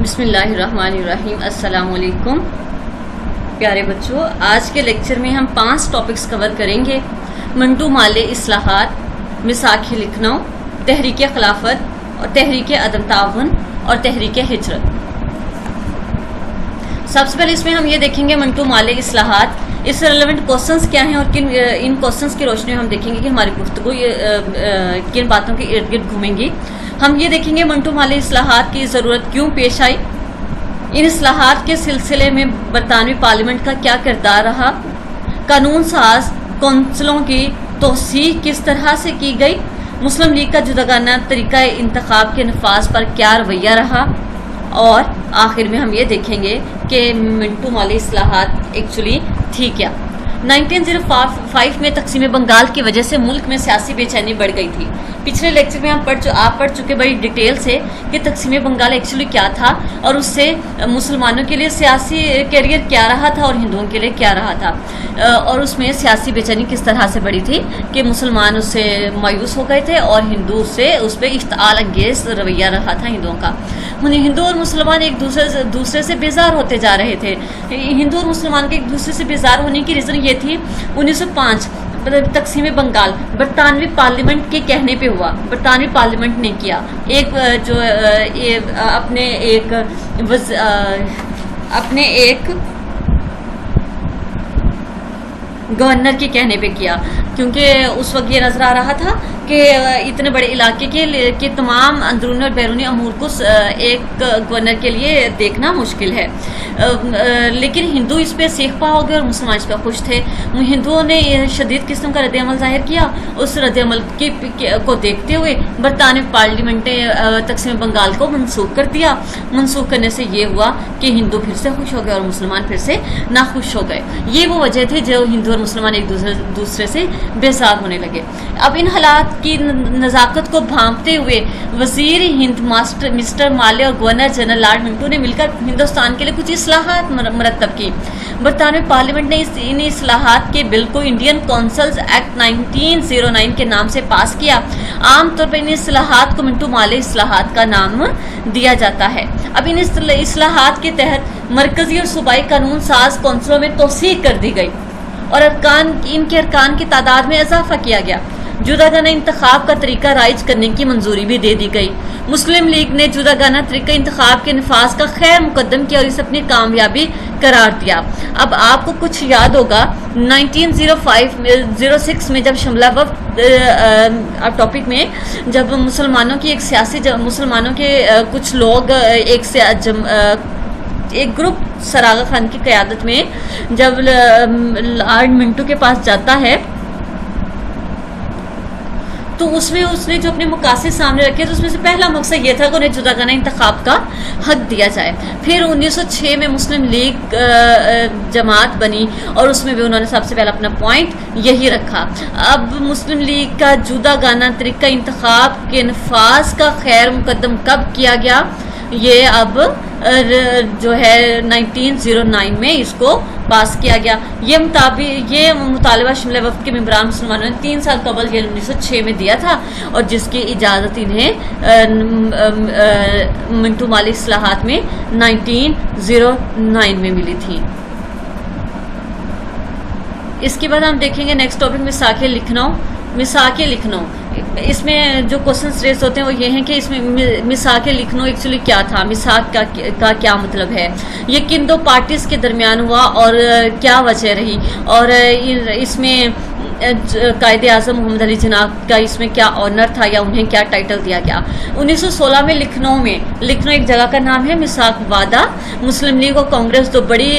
بسم اللہ الرحمن الرحیم۔ السلام علیکم پیارے بچوں، آج کے لیکچر میں ہم 5 ٹاپکس کور کریں گے۔ منٹو مالے اصلاحات، میثاق لکھنؤ، تحریک خلافت اور تحریک عدم تعاون اور تحریک ہجرت۔ سب سے پہلے اس میں ہم یہ دیکھیں گے منٹو مالے اصلاحات، اس سے ریلیونٹ کوسچنس کیا ہیں اور ان کوسچنس کی روشنی میں ہم دیکھیں گے کہ ہماری گفتگو کن باتوں کے ارد گرد گھومیں گی۔ ہم یہ دیکھیں گے منٹو مالے اصلاحات کی ضرورت کیوں پیش آئی، ان اصلاحات کے سلسلے میں برطانوی پارلیمنٹ کا کیا کردار رہا، قانون ساز کونسلوں کی توسیع کس طرح سے کی گئی، مسلم لیگ کا جداگانہ طریقہ انتخاب کے نفاذ پر کیا رویہ رہا، اور آخر میں ہم یہ دیکھیں گے کہ منٹو مالے اصلاحات ایکچولی تھی کیا۔ 1905 میں تقسیم بنگال کی وجہ سے ملک میں سیاسی بے چینی بڑھ گئی تھی۔ پچھلے لیکچر میں آپ پڑھ چکے بڑی ڈیٹیل سے کہ تقسیم بنگال ایکچولی کیا تھا اور اس سے مسلمانوں کے لیے سیاسی کیریئر کیا رہا تھا اور ہندوؤں کے لیے کیا رہا تھا، اور اس میں سیاسی بے چینی کس طرح سے بڑھی تھی کہ مسلمان اس سے مایوس ہو گئے تھے اور ہندو اس پہ اشتعال انگیز رویہ رہا تھا ہندوؤں کا۔ ہندو اور مسلمان ایک دوسرے سے بیزار ہوتے جا رہے تھے۔ ہندو اور مسلمان کے ایک دوسرے سے بیزار ہونے کی ریزن یہ تھی 1905 تقسیم بنگال برطانوی پارلیمنٹ کے کہنے پہ ہوا۔ برطانوی پارلیمنٹ نے کیا، اپنے ایک گورنر کے کہنے پہ کیا، کیونکہ اس وقت یہ نظر آ رہا تھا کہ اتنے بڑے علاقے کے تمام اندرونی اور بیرونی امور کو ایک گورنر کے لیے دیکھنا مشکل ہے، لیکن ہندو اس پہ سیخ پا ہو گئے اور مسلمان اس پہ خوش تھے۔ ہندوؤں نے شدید قسم کا رد عمل ظاہر کیا۔ اس رد عمل کو دیکھتے ہوئے برطانوی پارلیمنٹ نے تقسیم بنگال کو منسوخ کر دیا۔ منسوخ کرنے سے یہ ہوا کہ ہندو پھر سے خوش ہو گئے اور مسلمان پھر سے ناخوش ہو گئے۔ یہ وہ وجہ تھی جو ہندو اور مسلمان ایک دوسرے سے بیزار ہونے لگے۔ اب ان حالات کی نزاکت کو بھانپتے ہوئے وزیر ہند مسٹر مالے اور گورنر جنرل لارڈ منٹو نے مل کر ہندوستان کے لیے کچھ اصلاحات مرتب کی۔ برطانوی پارلیمنٹ نے ان اصلاحات کے بل کو انڈین کونسلز ایکٹ 1909 کے نام سے پاس کیا۔ عام طور پر ان اصلاحات کو منٹو مالے اصلاحات کا نام دیا جاتا ہے۔ اب ان اصلاحات کے تحت مرکزی اور صوبائی قانون ساز کونسلوں میں توسیع کر دی گئی اور ان کے ارکان کی تعداد میں اضافہ کیا گیا۔ جداگانہ انتخاب کا طریقہ رائج کرنے کی منظوری بھی دے دی گئی۔ مسلم لیگ نے جداگانہ طریقہ انتخاب کے نفاذ کا خیر مقدم کیا اور اسے اپنی کامیابی قرار دیا۔ اب آپ کو کچھ یاد ہوگا 1906 میں جب شملہ وفد ٹاپک میں جب مسلمانوں کی مسلمانوں کے کچھ لوگ ایک گروپ سراغا خان کی قیادت میں جب لارڈ منٹو کے پاس جاتا ہے تو اس نے جو اپنے مقاصد سامنے رکھے تو اس میں سے پہلا مقصد یہ تھا کہ انہیں جداگانہ انتخاب کا حق دیا جائے۔ پھر 1906 میں مسلم لیگ جماعت بنی اور اس میں بھی انہوں نے سب سے پہلا اپنا پوائنٹ یہی رکھا۔ اب مسلم لیگ کا جداگانہ طریقہ انتخاب کے نفاذ کا خیر مقدم کب کیا گیا؟ یہ اب جو ہے 1909 میں اس کو پاس کیا گیا۔ یہ مطالبہ شملہ وفد کے ممبران مسلمانوں نے 3 سال قبل 1906 میں دیا تھا اور جس کی اجازت انہیں منٹو مالے اصلاحات میں 1909 میں ملی تھی۔ اس کے بعد ہم دیکھیں گے نیکسٹ ٹاپک میثاق لکھنؤ۔ میثاق لکھنؤ، اس میں جو کوشچنس ریز ہوتے ہیں وہ یہ ہیں کہ اس میں میثاق لکھنؤ ایکچولی کیا تھا، میثاق کا کیا مطلب ہے، یہ کن دو پارٹیز کے درمیان ہوا اور کیا وجہ رہی، اور اس میں قائد اعظم محمد علی جناح کا اس میں کیا آنر تھا یا انہیں کیا ٹائٹل دیا گیا۔ 1916 میں لکھنؤ ایک جگہ کا نام ہے، میثاق وعدہ، مسلم لیگ اور کانگریس دو بڑی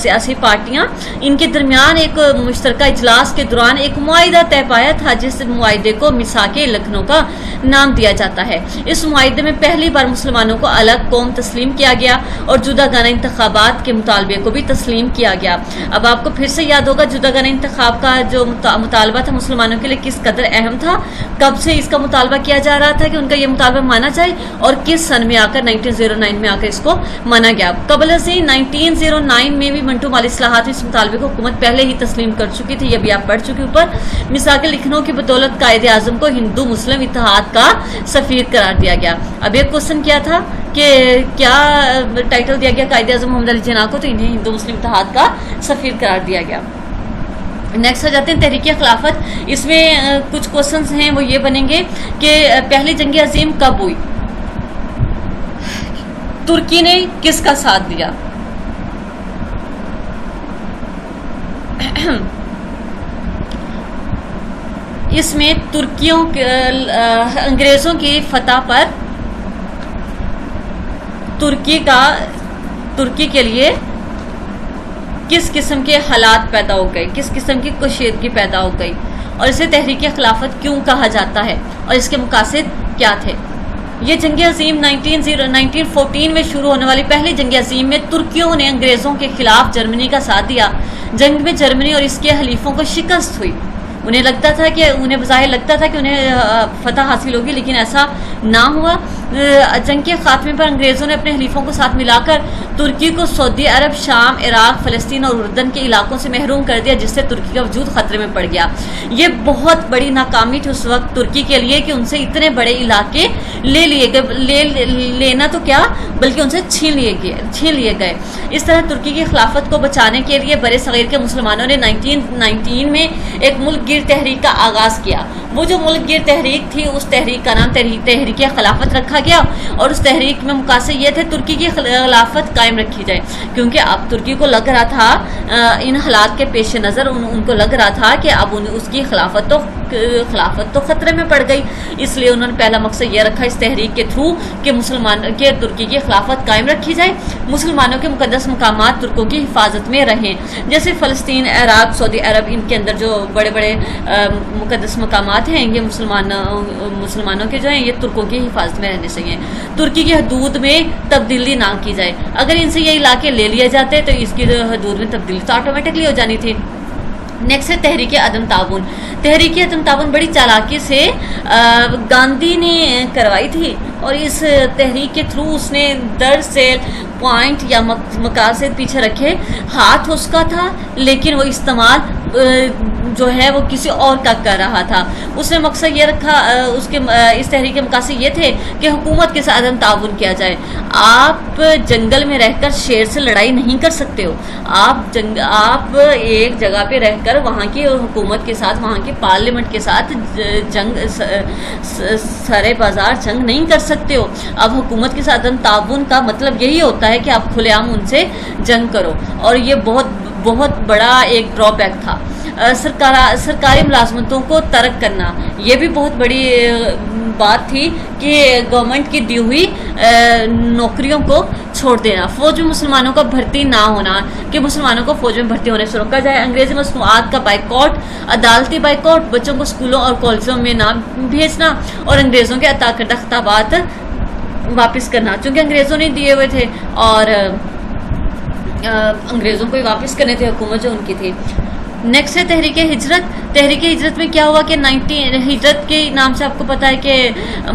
سیاسی پارٹیاں، ان کے درمیان ایک مشترکہ اجلاس کے دوران ایک معاہدہ طے پایا تھا جس معاہدے کو میثاق لکھنؤ کا نام دیا جاتا ہے۔ اس معاہدے میں پہلی بار مسلمانوں کو الگ قوم تسلیم کیا گیا اور جداگانہ انتخابات کے مطالبے کو بھی تسلیم کیا گیا۔ اب آپ کو پھر سے یاد ہوگا جداگانہ انتخاب کا جو مطالبہ تھا مسلمانوں کے لیے کس قدر اہم تھا، کب سے اس کا مطالبہ کیا جا رہا تھا کہ ان کا یہ مطالبہ مانا جائے، اور کس سن میں آ کر 1909 میں آ کر اس کو مانا گیا۔ قبل ازیں 1909 میں بھی منٹو مالی اصلاحات اس مطالبے کو حکومت پہلے ہی تسلیم کر چکی تھی، یہ بھی آپ پڑھ چکے اوپر۔ مثال کے لکھنؤ کی بدولت قائد اعظم کو ہندو مسلم اتحاد کا سفیر قرار دیا گیا۔ اب ایک کوشچن کیا تھا کہ کیا ٹائٹل دیا گیا قائد اعظم محمد علی جناح کو، تو انہیں ہندو مسلم اتحاد کا سفیر قرار دیا گیا۔ نیکسٹ آ جاتے ہیں تحریک خلافت۔ اس میں کچھ کوشچنز ہیں وہ یہ بنیں گے کہ پہلی جنگ عظیم کب ہوئی، ترکی نے کس کا ساتھ دیا، اس میں انگریزوں کی فتح پر ترکی کے لیے کس قسم کے حالات پیدا ہو گئے، کس قسم کی کشیدگی پیدا ہو گئی، اور اسے تحریک خلافت کیوں کہا جاتا ہے، اور اس کے مقاصد کیا تھے۔ یہ جنگ عظیم 1914 میں شروع ہونے والی پہلی جنگ عظیم میں ترکیوں نے انگریزوں کے خلاف جرمنی کا ساتھ دیا۔ جنگ میں جرمنی اور اس کے حلیفوں کو شکست ہوئی۔ انہیں بظاہر لگتا تھا کہ انہیں فتح حاصل ہوگی، لیکن ایسا نہ ہوا۔ جنگ کے خاتمے پر انگریزوں نے اپنے حلیفوں کو ساتھ ملا کر ترکی کو سعودی عرب، شام، عراق، فلسطین اور اردن کے علاقوں سے محروم کر دیا، جس سے ترکی کا وجود خطرے میں پڑ گیا۔ یہ بہت بڑی ناکامی تھی اس وقت ترکی کے لیے کہ ان سے اتنے بڑے علاقے لینا تو کیا بلکہ ان سے چھین لیے گئے۔ اس طرح ترکی کی خلافت کو بچانے کے لیے برِ صغیر کے مسلمانوں نے 1919 میں ایک ملک گیر تحریک کا آغاز کیا۔ وہ جو ملک گیر تحریک تھی، اس تحریک کا نام تحریک خلافت رکھا گیا، اور اس تحریک میں مقاصد یہ تھے ترکی کی خلافت قائم رکھی جائے، کیونکہ اب ترکی کو لگ رہا تھا ان حالات کے پیش نظر ان کو لگ رہا تھا کہ اب اس کی خلافت تو خطرے میں پڑ گئی۔ اس لیے انہوں نے پہلا مقصد یہ رکھا اس تحریک کے تھرو کہ ترکی کی خلافت قائم رکھی جائے، مسلمانوں کے مقدس مقامات ترکوں کی حفاظت میں رہیں، جیسے فلسطین، عراق، سعودی عرب، ان کے اندر جو بڑے بڑے مقدس مقامات ہیں یہ مسلمانوں کے جو ہیں یہ ترکوں کی حفاظت میں رہنے چاہیے۔ ترکی کی حدود میں تبدیلی نہ کی جائے، اگر ان سے یہ علاقے لے لیے جاتے تو اس کی حدود میں تبدیلی تو آٹومیٹکلی ہو جانی تھی۔ نیکسٹ ہے تحریک عدم تعاون۔ تحریک عدم تعاون بڑی چالاکی سے گاندھی نے کروائی تھی، اور اس تحریک کے تھرو اس نے درج ذیل پوائنٹ یا مقاصد پیچھے رکھے۔ ہاتھ اس کا تھا لیکن وہ استعمال جو ہے وہ کسی اور کا کر رہا تھا۔ اس نے مقصد یہ رکھا، اس تحریک کے مقاصد یہ تھے کہ حکومت کے ساتھ عدم تعاون کیا جائے۔ آپ جنگل میں رہ کر شیر سے لڑائی نہیں کر سکتے ہو، آپ ایک جگہ پہ رہ کر وہاں کی حکومت کے ساتھ، وہاں کی پارلیمنٹ کے ساتھ سرے بازار جنگ نہیں کر سکتے ہو۔ اب حکومت کے ساتھ عدم تعاون کا مطلب یہی ہوتا ہے کہ آپ کھلے عام ان سے جنگ کرو، اور یہ بہت بڑا ایک ڈرا بیک تھا۔ سرکاری ملازمتوں کو ترک کرنا، یہ بھی بہت بڑی بات تھی کہ گورنمنٹ کی دی ہوئی نوکریوں کو چھوڑ دینا۔ فوج میں مسلمانوں کا بھرتی نہ ہونا، کہ مسلمانوں کو فوج میں بھرتی ہونے سے روکا جائے۔ انگریزی مصنوعات کا بائیکاٹ، عدالتی بائیکاٹ، بچوں کو اسکولوں اور کالجوں میں نہ بھیجنا، اور انگریزوں کے عطا کردہ خطابات واپس کرنا، چونکہ انگریزوں نے دیے ہوئے تھے اور انگریزوں کو ہی واپس کرنے تھے، حکومت جو ان کی تھی۔ نیکسٹ ہے تحریک ہجرت۔ تحریک ہجرت میں کیا ہوا کہ ہجرت کے نام سے آپ کو پتا ہے کہ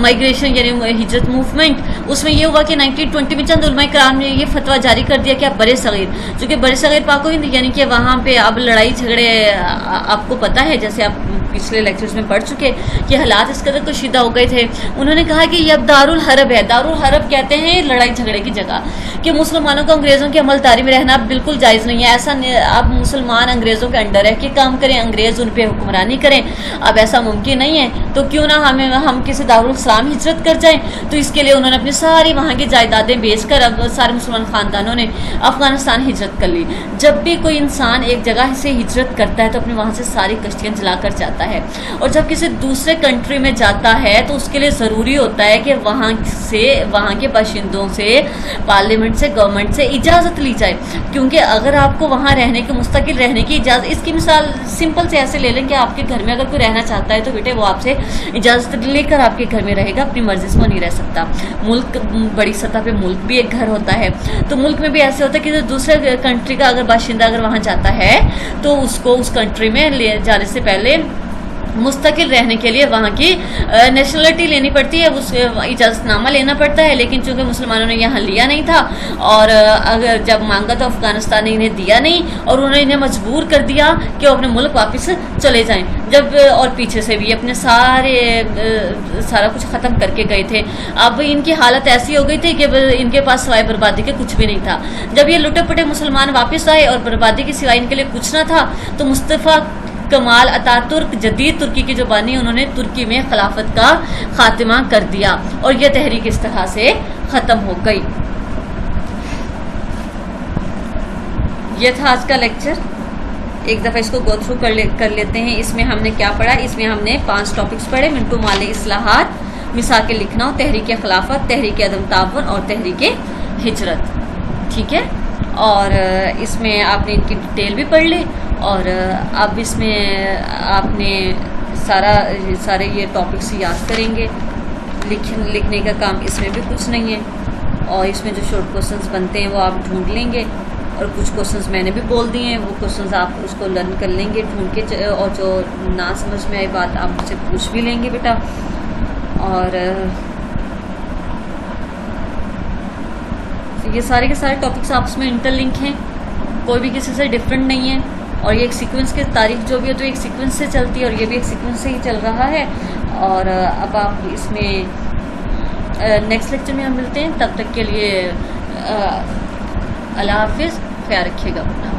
مائیگریشن یعنی ہجرت موومنٹ، اس میں یہ ہوا کہ 1920 میں چند علماء کرام نے یہ فتویٰ جاری کر دیا کہ اب برِ صغیر، چونکہ برِ صغیر پاک و ہند یعنی کہ وہاں پہ اب لڑائی جھگڑے آپ کو پتا ہے، جیسے آپ پچھلے لیکچرز میں پڑھ چکے کہ حالات اس قدر کشیدہ ہو گئے تھے۔ انہوں نے کہا کہ یہ اب دارالحرب ہے۔ دارالحرب کہتے ہیں لڑائی جھگڑے کی جگہ، کہ مسلمانوں کو انگریزوں کی عملداری میں رہنا بالکل جائز نہیں ہے۔ ایسا اب مسلمان انگریزوں کے انڈر رہ کے کام کریں، انگریز ان پہ حکمرانی کریں، اب ایسا ممکن نہیں ہے، تو کیوں نہ ہم کسی دارالاسلام ہجرت کر جائیں۔ تو اس کے لیے انہوں نے اپنی ساری وہاں کی جائیدادیں بیچ کر اب سارے مسلمان خاندانوں نے افغانستان ہجرت کر لی۔ جب بھی کوئی انسان ایک جگہ سے ہجرت کرتا ہے تو اپنے وہاں سے ساری کشتیاں جلا کر جاتا ہے، اور جب کسی دوسرے کنٹری میں جاتا ہے تو اس کے لیے ضروری ہوتا ہے کہ وہاں کے باشندوں سے، پارلیمنٹ سے، گورنمنٹ سے اجازت لی جائے، کیونکہ اگر آپ کو وہاں رہنے کے مستقل رہنے کی اجازت، اس کی مثال سمپل سے ایسے لے لیں کہ آپ کے گھر میں اگر کوئی رہنا چاہتا ہے تو بیٹے وہ آپ سے اجازت لے کر آپ کے گھر میں رہے گا، اپنی مرضی سے وہ نہیں رہ سکتا۔ ملک بڑی سطح پہ ملک بھی ایک گھر ہوتا ہے، تو ملک میں بھی ایسے ہوتا ہے کہ دوسرے کنٹری کا اگر باشندہ اگر وہاں جاتا ہے تو اس کو اس کنٹری میں لے جانے سے پہلے مستقل رہنے کے لیے وہاں کی نیشنلٹی لینی پڑتی ہے، اس اجازت نامہ لینا پڑتا ہے، لیکن چونکہ مسلمانوں نے یہاں لیا نہیں تھا اور اگر جب مانگا تو افغانستان نے انہیں دیا نہیں اور انہوں نے انہیں مجبور کر دیا کہ وہ اپنے ملک واپس چلے جائیں، جب اور پیچھے سے بھی اپنے سارا کچھ ختم کر کے گئے تھے۔ اب ان کی حالت ایسی ہو گئی تھی کہ ان کے پاس سوائے بربادی کے کچھ بھی نہیں تھا۔ جب یہ لٹے پٹے مسلمان واپس آئے اور بربادی کے سوائے ان کے لیے کچھ نہ تھا تو مصطفیٰ کمال اتا ترک جدید ترکی کی جو بانی، انہوں نے ترکی میں خلافت کا خاتمہ کر دیا اور یہ تحریک اس طرح سے ختم ہو گئی۔ یہ تھا آج کا لیکچر، ایک دفعہ اس کو گو تھرو کر لیتے ہیں۔ اس میں ہم نے کیا پڑھا؟ اس میں ہم نے 5 ٹاپکس پڑھے: منٹو مالی اصلاحات، مساق لکھنؤ، تحریک خلافت، تحریک عدم تعاون اور تحریک ہجرت، ٹھیک ہے؟ اور اس میں آپ نے ان کی ڈیٹیل بھی پڑھ لی اور اب اس میں آپ نے سارے یہ ٹاپکس یاد کریں گے۔ لکھنے کا کام اس میں بھی کچھ نہیں ہے، اور اس میں جو شارٹ کوسچنز بنتے ہیں وہ آپ ڈھونڈ لیں گے، اور کچھ کوسچنز میں نے بھی بول دیے ہیں، وہ کوسچنز آپ اس کو لرن کر لیں گے ڈھونڈ کے، اور جو نہ سمجھ میں آئی بات آپ مجھ سے پوچھ بھی لیں گے بیٹا۔ اور یہ سارے کے سارے ٹاپکس آپس میں انٹر لنک ہیں، کوئی بھی کسی سے ڈفرینٹ نہیں ہے، اور یہ ایک سیکوینس کی تاریخ جو بھی ہے تو ایک سیکوینس سے چلتی ہے، اور یہ بھی ایک سیکوینس سے ہی چل رہا ہے۔ اور اب آپ اس میں نیکسٹ لیکچر میں ہم ملتے ہیں، تب تک کے لیے اللہ حافظ، خیال رکھیے گا اپنا۔